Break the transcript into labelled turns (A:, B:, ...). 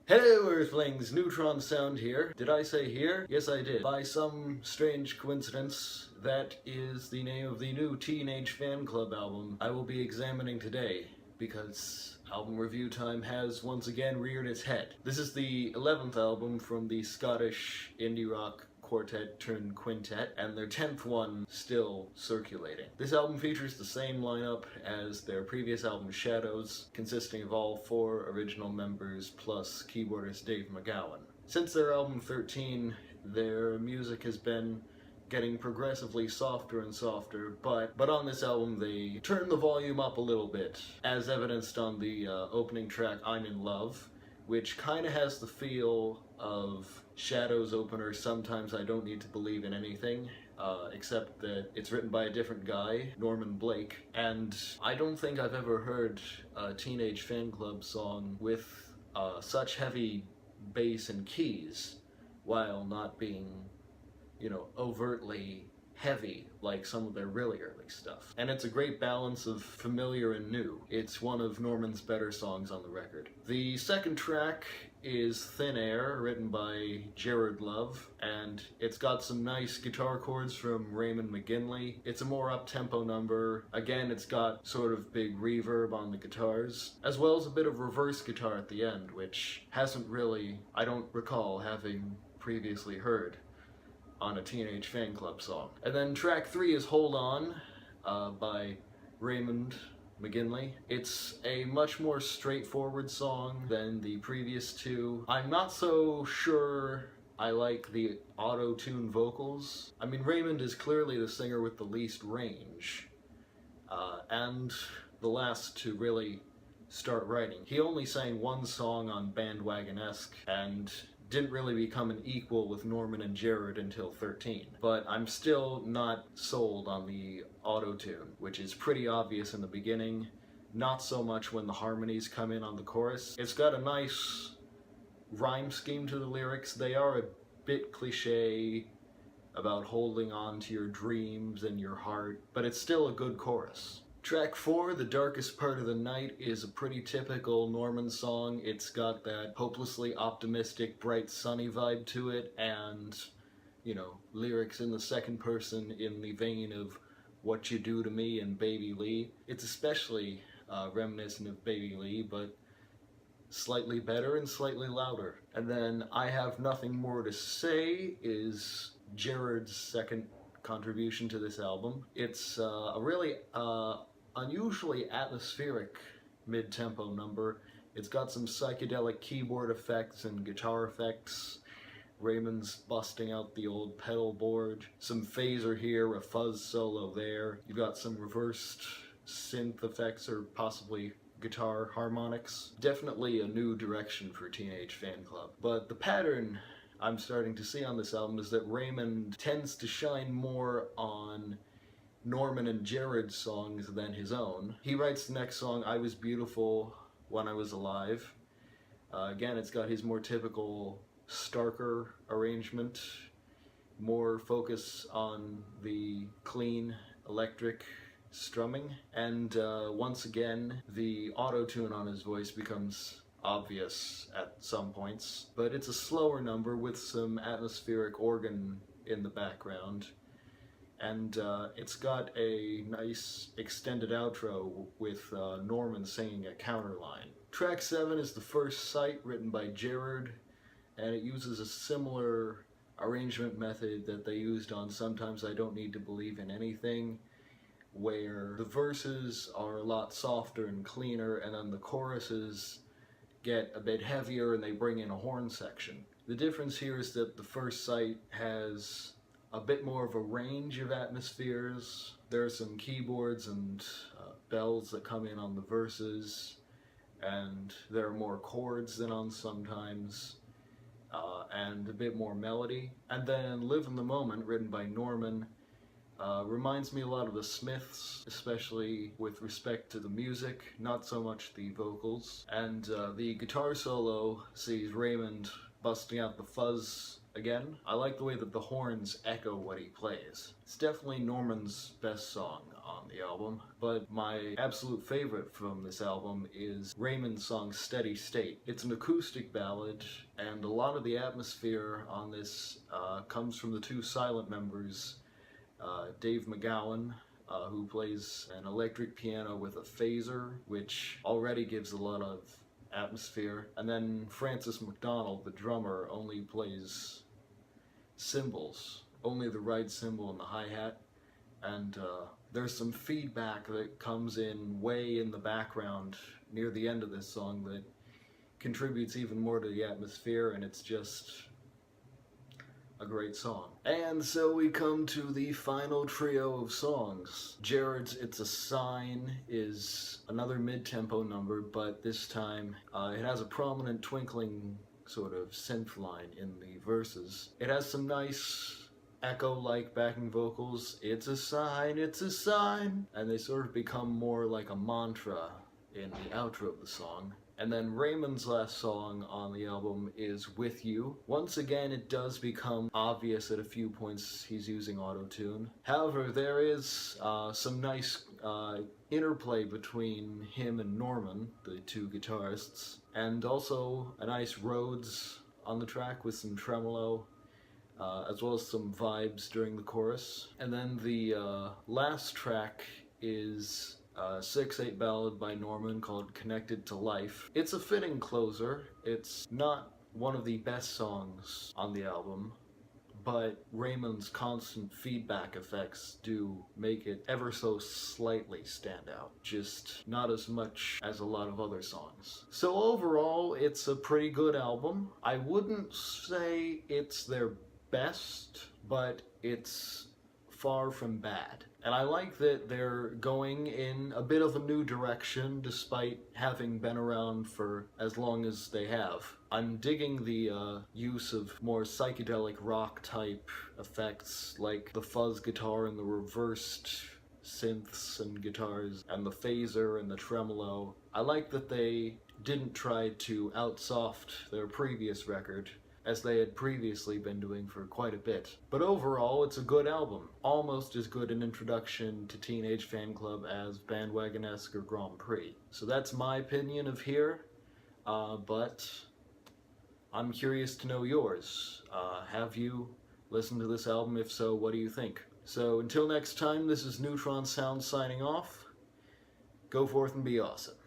A: Hello Earthlings, Neutron Sound here. Did I say here? Yes I did. By some strange coincidence, that is the name of the new Teenage Fanclub album I will be examining today, because album review time has once again reared its head. This is the 11th album from the Scottish indie rock quartet turned quintet, and their 10th one still circulating. This album features the same lineup as their previous album Shadows, consisting of all 4 original members plus keyboardist Dave McGowan. Since their album 13, their music has been getting progressively softer and softer, but on this album they turn the volume up a little bit, as evidenced on the opening track I'm in Love, which kinda has the feel of Shadow's opener Sometimes I Don't Need to Believe in Anything, except that it's written by a different guy, Norman Blake, and I don't think I've ever heard a Teenage Fanclub song with such heavy bass and keys while not being, overtly heavy like some of their really early stuff. And it's a great balance of familiar and new. It's one of Norman's better songs on the record. The second track is Thin Air, written by Jared Love, and it's got some nice guitar chords from Raymond McGinley. It's a more up-tempo number. Again, it's got sort of big reverb on the guitars, as well as a bit of reverse guitar at the end, which I don't recall having previously heard on a Teenage Fanclub song. And then track 3 is Hold On by Raymond McGinley. It's a much more straightforward song than the previous 2. I'm not so sure I like the auto-tune vocals. I mean, Raymond is clearly the singer with the least range, and the last to really start writing. He only sang 1 song on Bandwagon-esque, and didn't really become an equal with Norman and Jared until 13. But I'm still not sold on the auto-tune, which is pretty obvious in the beginning, not so much when the harmonies come in on the chorus. It's got a nice rhyme scheme to the lyrics. They are a bit cliche about holding on to your dreams and your heart, but it's still a good chorus. Track 4, The Darkest Part of the Night, is a pretty typical Norman song. It's got that hopelessly optimistic, bright, sunny vibe to it, and, lyrics in the second person in the vein of What You Do to Me and Baby Lee. It's especially reminiscent of Baby Lee, but slightly better and slightly louder. And then I Have Nothing More to Say is Jared's second contribution to this album. It's a really unusually atmospheric mid-tempo number. It's got some psychedelic keyboard effects and guitar effects. Raymond's busting out the old pedal board. Some phaser here, a fuzz solo there. You've got some reversed synth effects or possibly guitar harmonics. Definitely a new direction for Teenage Fanclub. But the pattern I'm starting to see on this album is that Raymond tends to shine more on Norman and Jared's songs than his own. He writes the next song, I Was Beautiful When I Was Alive. Again, it's got his more typical starker arrangement, more focus on the clean electric strumming, and once again the auto-tune on his voice becomes obvious at some points, but it's a slower number with some atmospheric organ in the background, and it's got a nice extended outro with Norman singing a counterline. Track 7 is The First Sight, written by Jared, and it uses a similar arrangement method that they used on Sometimes I Don't Need to Believe in Anything, where the verses are a lot softer and cleaner, and then the choruses get a bit heavier and they bring in a horn section. The difference here is that The First Sight has a bit more of a range of atmospheres. There are some keyboards and bells that come in on the verses, and there are more chords than on Sometimes, and a bit more melody. And then Live in the Moment, written by Norman, reminds me a lot of the Smiths, especially with respect to the music, not so much the vocals. And the guitar solo sees Raymond busting out the fuzz again. I like the way that the horns echo what he plays. It's definitely Norman's best song on the album, but my absolute favorite from this album is Raymond's song Steady State. It's an acoustic ballad, and a lot of the atmosphere on this comes from the two silent members, Dave McGowan, who plays an electric piano with a phaser, which already gives a lot of atmosphere, and then Francis McDonald, the drummer, only plays cymbals, only the right cymbal and the hi-hat, and there's some feedback that comes in way in the background near the end of this song that contributes even more to the atmosphere, and it's just a great song. And so we come to the final trio of songs. Jared's It's a Sign is another mid-tempo number, but this time it has a prominent twinkling sort of synth line in the verses. It has some nice echo-like backing vocals. It's a sign, and they sort of become more like a mantra in the outro of the song. And then Raymond's last song on the album is With You. Once again, it does become obvious at a few points he's using auto-tune. However, there is some nice interplay between him and Norman, the two guitarists, and also a nice Rhodes on the track with some tremolo, as well as some vibes during the chorus. And then the last track is a 6/8 ballad by Norman called Connected to Life. It's a fitting closer. It's not one of the best songs on the album, but Raymond's constant feedback effects do make it ever so slightly stand out, just not as much as a lot of other songs. So overall, it's a pretty good album. I wouldn't say it's their best, but it's far from bad. And I like that they're going in a bit of a new direction despite having been around for as long as they have. I'm digging the use of more psychedelic rock type effects like the fuzz guitar and the reversed synths and guitars and the phaser and the tremolo. I like that they didn't try to outsoft their previous record, as they had previously been doing for quite a bit. But overall, it's a good album. Almost as good an introduction to Teenage Fanclub as Bandwagon-esque or Grand Prix. So that's my opinion of Here, but I'm curious to know yours. Have you listened to this album? If so, what do you think? So until next time, this is Neutron Sound signing off. Go forth and be awesome.